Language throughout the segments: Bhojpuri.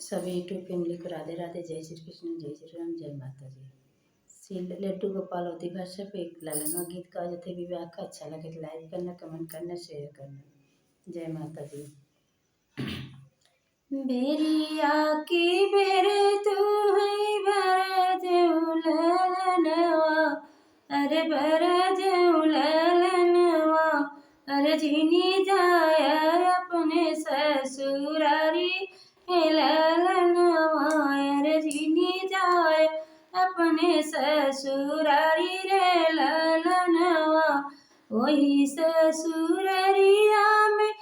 सभी यूट्यूब फैमिली को राधे राधे, जय श्री कृष्ण, जय श्री राम, जय माता जी। श्री लड्डू गोपाल होती भाषा पे एक लालनवा गीत का जथे विवाह का अच्छा लगे तो लाइक करना, कमेंट करना, शेयर करना। जय माता जी। बेरिया की बेरे तू है भरज उलनवा, अरे भरज उलनवा, अरे जिनी जाय अपने ससुरारी ललनवा, अरे जिनी जाय अपने ससुरारी रे ललनवा, वही ससुरारिया में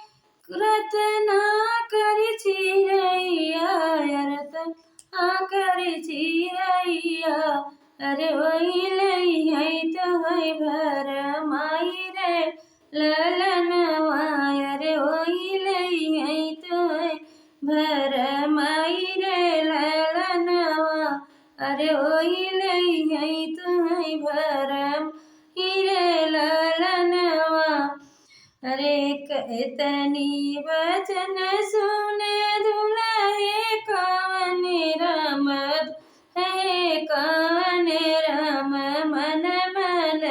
रतना कर चिरैया, रतना कर चिरैया, अरे वही लई तो है भर माई रे ललनवा, अरे वही लई तो है भर माई रे ललनवा, अरे वही लई तो है भर रे ललनवा, अरे इतनी वचन सुने दुल्हे कवन रमत है, कवन रम मन मन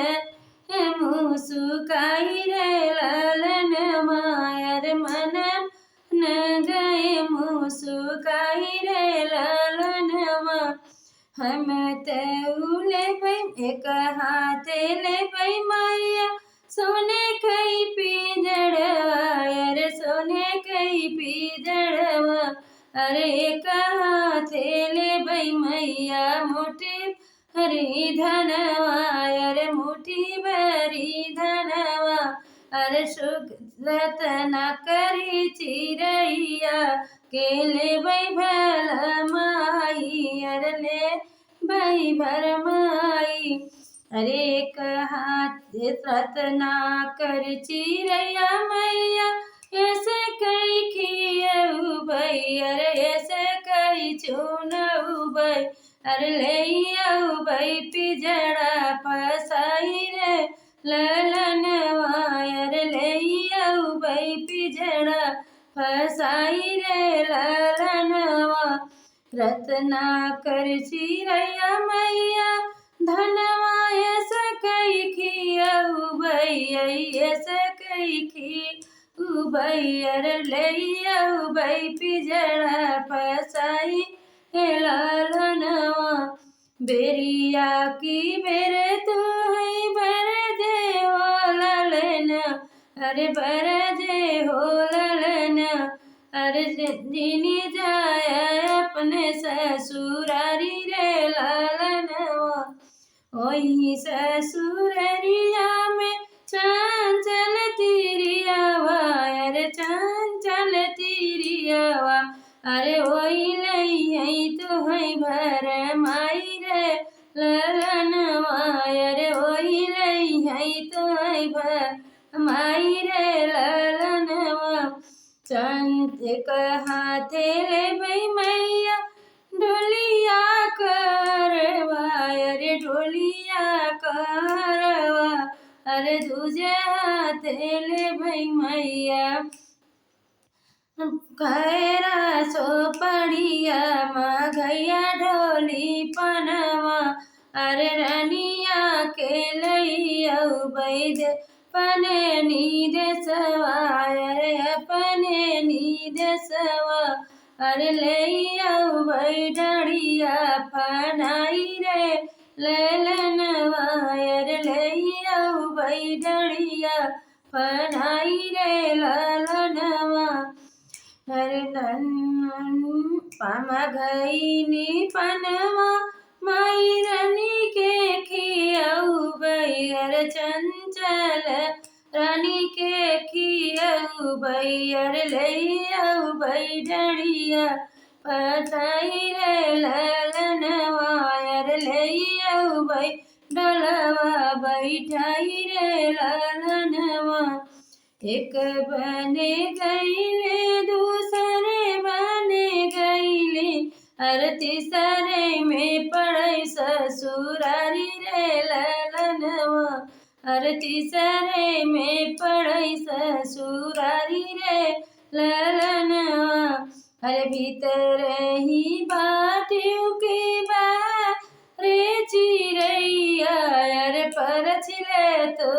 मुस्काई रे ललन मायर मन न गए मुस्काई रे ललन। हम तौले पै एक हाथे ले पै मैया सोने कई पीजड़वा, अरे सोने कई पीजड़वा, अरे एक हाथे ले पै मैया मुट्ठी भरी धनवा, अरे मुट्ठी भरी धनवा, अरे सुख रतना करी चिरैया केले बै भला माई, अरे ले बै भर माई, अरे एक हाथ रतना कर चिरैया मैया ऐसे कई खियऊ भई, अरे ऐसे कई चुनऊ भई, अरे ले भई पिजड़ा फसाई रे ललनवा, अरे ले भई पिजड़ा फसाई रे ललनवा, रतना कर चिरैया मैया धनवा ऐसे कई खियऊ भई, ऐसे कई खियऊ भई, अरे ले भई पिजड़ा फसाई ललनवा, बेरिया की बेरे तू है भर जे हो ललन, अरे भर जे हो ललन, अरे जिनी जाय अपने ससुरारी रे ललनवा, वही ससुररिया में चंचल तिरियावा, अरे चंचल तिरियावा, अरे वही लई तो है भर माई रे ललनवा, अरे वही लई तो है भर माई रे ललनवा, चंद एक हाथे ले भई मैया ढोलिया करवा, अरे ढोलिया करवा, अरे दूजे हाथे ले भई मैया खैरा सो पड़िया मघैया ढोली पनवा, अरे रनिया के लइयऊ बैद पने नीद सवा, अरे अपने नीद सवा, अरे ले भई डड़िया फनाई रे ललनवा, अरे ले भई डड़िया फनाई रे ललनवा, अरे मघैनी पनवा माई रनी के खियऊ भई, अरे चंचल रानी के खियऊ भई, अरे ले भई डड़िया फसाई रे ललनवा, अरे ले भई डलवा बैठाई रे ललनवा, एक बने गईले दूसरे बने गईले, अरे तीसरे में पड़ई ससुरारी रे ललनवा, अरे तीसरे में पड़ई ससुरारी रे ललनवा, अरे भीतर ही बाटियों के बा रे चिरैया अरे परछिले तो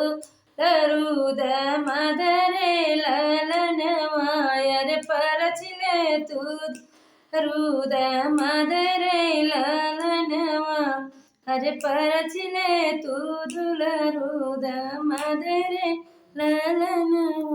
तरुद मदरे ललनवा अरे परछिले तू रुद मदरे ललनवा अरे परछिले तू दुलरुद मदरे ललनवा।